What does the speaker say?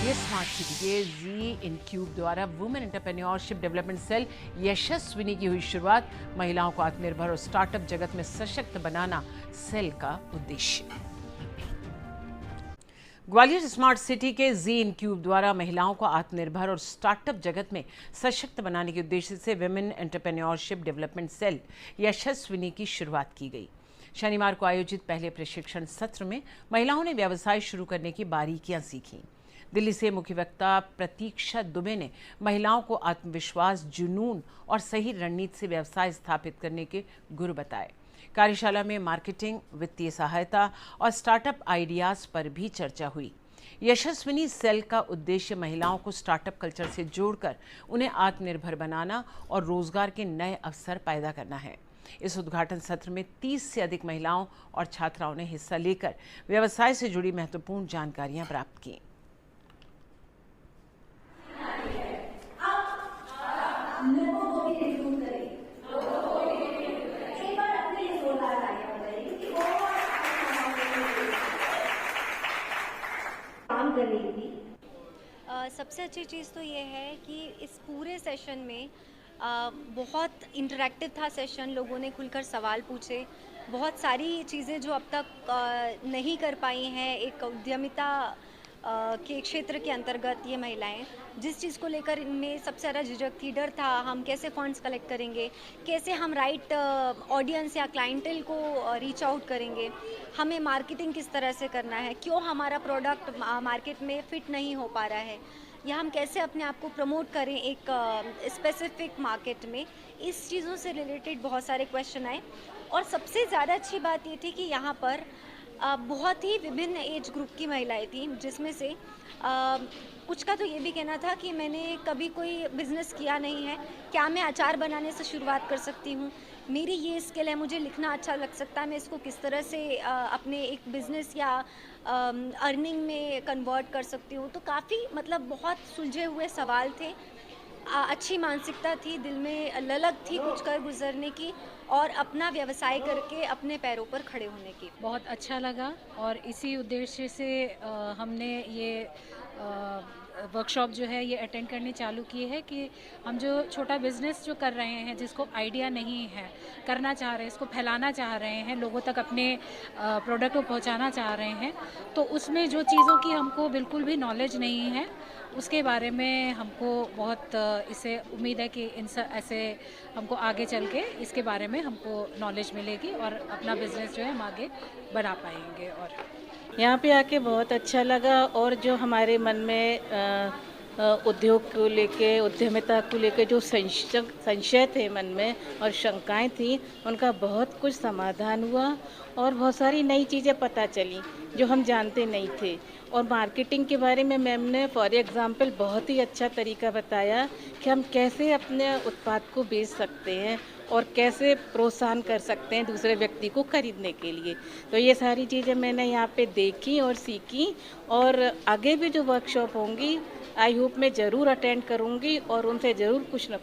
Gwalior smart city के जी इनक्यूब द्वारा women entrepreneurship development cell यशस्विनी की हुई शुरुआत। महिलाओं को आत्मनिर्भर और स्टार्टअप जगत में सशक्त बनाना सेल का उद्देश्य। ग्वालियर स्मार्ट सिटी के जी इनक्यूब द्वारा महिलाओं को आत्मनिर्भर और स्टार्टअप जगत में सशक्त बनाने के उद्देश्य से वुमेन एंटरप्रेन्योरशिप डेवलपमेंट सेल यशस्विनी की शुरुआत की गई। शनिवार को आयोजित पहले प्रशिक्षण सत्र में महिलाओं ने व्यवसाय शुरू करने की बारीकियां सीखी। दिल्ली से मुख्य वक्ता प्रतीक्षा दुबे ने महिलाओं को आत्मविश्वास, जुनून और सही रणनीति से व्यवसाय स्थापित करने के गुर बताए। कार्यशाला में मार्केटिंग, वित्तीय सहायता और स्टार्टअप आइडियाज पर भी चर्चा हुई। यशस्विनी सेल का उद्देश्य महिलाओं को स्टार्टअप कल्चर से जोड़कर उन्हें आत्मनिर्भर बनाना और रोजगार के नए अवसर पैदा करना है। इस उद्घाटन सत्र में 30 से अधिक महिलाओं और छात्राओं ने हिस्सा लेकर व्यवसाय से जुड़ी महत्वपूर्ण जानकारियां प्राप्त की। सबसे अच्छी चीज़ तो ये है कि इस पूरे सेशन में बहुत इंटरैक्टिव था सेशन। लोगों ने खुलकर सवाल पूछे, बहुत सारी चीज़ें जो अब तक नहीं कर पाई हैं एक उद्यमिता के क्षेत्र के अंतर्गत। ये महिलाएं जिस चीज़ को लेकर इनमें सबसे ज़्यादा झिझक थी, डर था, हम कैसे फंड्स कलेक्ट करेंगे, कैसे हम राइट ऑडियंस या क्लाइंटेल को रीच आउट करेंगे, हमें मार्केटिंग किस तरह से करना है, क्यों हमारा प्रोडक्ट मार्केट में फिट नहीं हो पा रहा है, या हम कैसे अपने आप को प्रमोट करें एक स्पेसिफिक मार्केट में। इस चीज़ों से रिलेटेड बहुत सारे क्वेश्चन आए। और सबसे ज़्यादा अच्छी बात ये थी कि यहाँ पर बहुत ही विभिन्न एज ग्रुप की महिलाएं थीं, जिसमें से कुछ का तो ये भी कहना था कि मैंने कभी कोई बिज़नेस किया नहीं है, क्या मैं अचार बनाने से शुरुआत कर सकती हूँ, मेरी ये स्किल है, मुझे लिखना अच्छा लग सकता है, मैं इसको किस तरह से अपने एक बिज़नेस या अर्निंग में कन्वर्ट कर सकती हूँ। तो काफ़ी मतलब बहुत सुलझे हुए सवाल थे। अच्छी मानसिकता थी, दिल में ललक थी कुछ कर गुजरने की और अपना व्यवसाय करके अपने पैरों पर खड़े होने की। बहुत अच्छा लगा और इसी उद्देश्य से हमने ये वर्कशॉप जो है ये अटेंड करनी चालू की है कि हम जो छोटा बिजनेस जो कर रहे हैं, जिसको आइडिया नहीं है, करना चाह रहे हैं, इसको फैलाना चाह रहे हैं, लोगों तक अपने प्रोडक्ट को पहुंचाना चाह रहे हैं, तो उसमें जो चीज़ों की हमको बिल्कुल भी नॉलेज नहीं है, उसके बारे में हमको बहुत इसे उम्मीद है कि ऐसे हमको आगे चल के इसके बारे में हमको नॉलेज मिलेगी और अपना बिजनेस जो है हम आगे बढ़ा पाएंगे। और यहाँ पे आके बहुत अच्छा लगा और जो हमारे मन में उद्योग को लेके, उद्यमिता को लेके जो संशय थे मन में और शंकाएं थी, उनका बहुत कुछ समाधान हुआ और बहुत सारी नई चीज़ें पता चली जो हम जानते नहीं थे। और मार्केटिंग के बारे में मैम ने फॉर एग्ज़ाम्पल बहुत ही अच्छा तरीका बताया कि हम कैसे अपने उत्पाद को बेच सकते हैं और कैसे प्रोत्साहन कर सकते हैं दूसरे व्यक्ति को खरीदने के लिए। तो ये सारी चीज़ें मैंने यहाँ पे देखी और सीखी और आगे भी जो वर्कशॉप होंगी आई होप मैं ज़रूर अटेंड करूँगी और उनसे ज़रूर कुछ न